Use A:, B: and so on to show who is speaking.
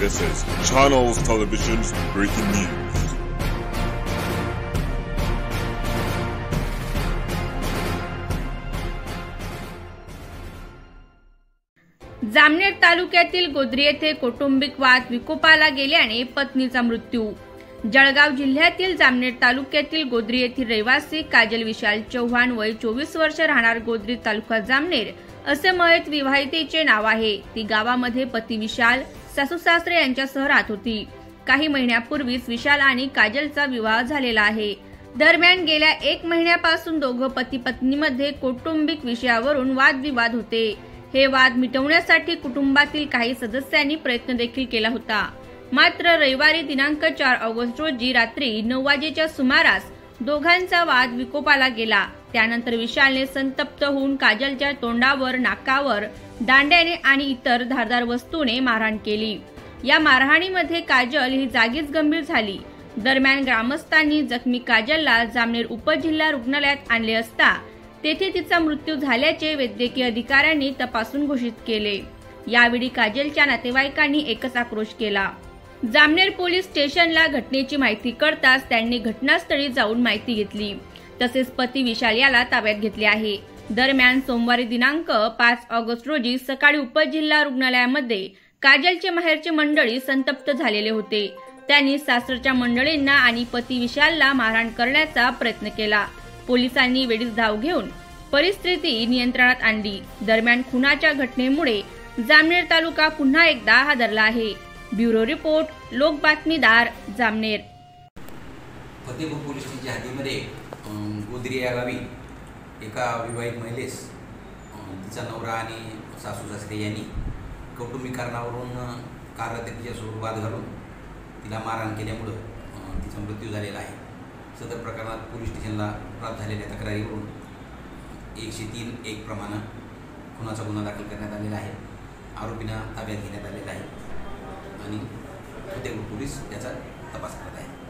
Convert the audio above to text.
A: This is Channels Television's breaking news.
B: Jamner तालुक्यातील गोद्री येथे कौटुंबिक वाद विकोपाला गेल्याने पत्नीचा मृत्यू। जळगाव जिल्ह्यातील जामनेर तालुक्यातील गोद्री येथील रहिवासी काजल विशाल चव्हाण वय 24 वर्ष राहणार गोद्री तालुका जामनेर असे मयत विवाहितेचे नाव आहे। ती गावामध्ये पती विशाल सासू सासरे यांच्यासह राहत होती। काही महिन्यापूर्वीच विशाल आणि काजलचा विवाह झालेला आहे। दरम्यान गेल्या 1 महिन्यापासून दोघं पती पत्नीमध्ये कौटुंबिक विषयावरून वादविवाद होते। हे वाद मिटवण्यासाठी कुटुंबातील काही सदस्यांनी प्रयत्न देखील केला होता। मात्र रविवारी दिनांक 4 ऑगस्ट रोजी रात्री 9 वाजेच्या सुमारास दोघांचा वाद विकोपाला गेला। त्यानंतर विशालने संतप्त होऊन काजलच्या तोंडावर, नाकावर दांड्याने आणि इतर धारदार वस्तूने मारहाण केली। या मारहाणीमध्ये काजल ही जागीच गंभीर झाली। दरम्यान ग्रामस्थांनी जखमी काजलला जामनेर उपजिल्हा रुग्णालयात आणले असता तेथे तिचा मृत्यू झाल्याचे वैद्यकीय अधिकाऱ्यांनी तपासून घोषित केले। यावेळी काजलच्या नातेवाईकांनी एकच आक्रोश केला। जामनेर पोलीस स्टेशनला घटनेची माहिती कळताच त्यांनी घटनास्थळी जाऊन माहिती घेतली, तसेच पती विशाल याला ताब्यात घेतले आहे। दरम्यान सोमवारी दिनांक 5 ऑगस्ट रोजी सकाळी उपजिल्हा रुग्णालयामध्ये काजलचे माहेरचे मंडळी संतप्त झालेले होते। त्यांनी सासरच्या मंडळींना आणि पती विशालला मारहाण करण्याचा प्रयत्न केला। पोलिसांनी वेळीच धाव घेऊन परिस्थिती नियंत्रणात आणली। दरम्यान खुनाच्या घटनेमुळे जामनेर तालुका पुन्हा एकदा हादरला आहे। ब्युरो रिपोर्ट, लोक बातमीदार, जामनेर।
C: फतेपूर पोलीस स्टेशनच्या हद्दीमध्ये गोद्री या गावी एका विवाहित महिलेस तिचा नवरा आणि सासू सासरे यांनी कौटुंबिक कारणावरून कारहत्तेच्या स्वरूपात घालून तिला मारहाण केल्यामुळे तिचा मृत्यू झालेला आहे। सदर प्रकरणात पोलीस स्टेशनला प्राप्त झालेल्या तक्रारीवरून 103(1) प्रमाणे खुनाचा गुन्हा दाखल करण्यात आलेला आहे। आरोपींना ताब्यात घेण्यात आलेला आहे आणि फतेपूर पोलीस याचा तपास करत आहेत।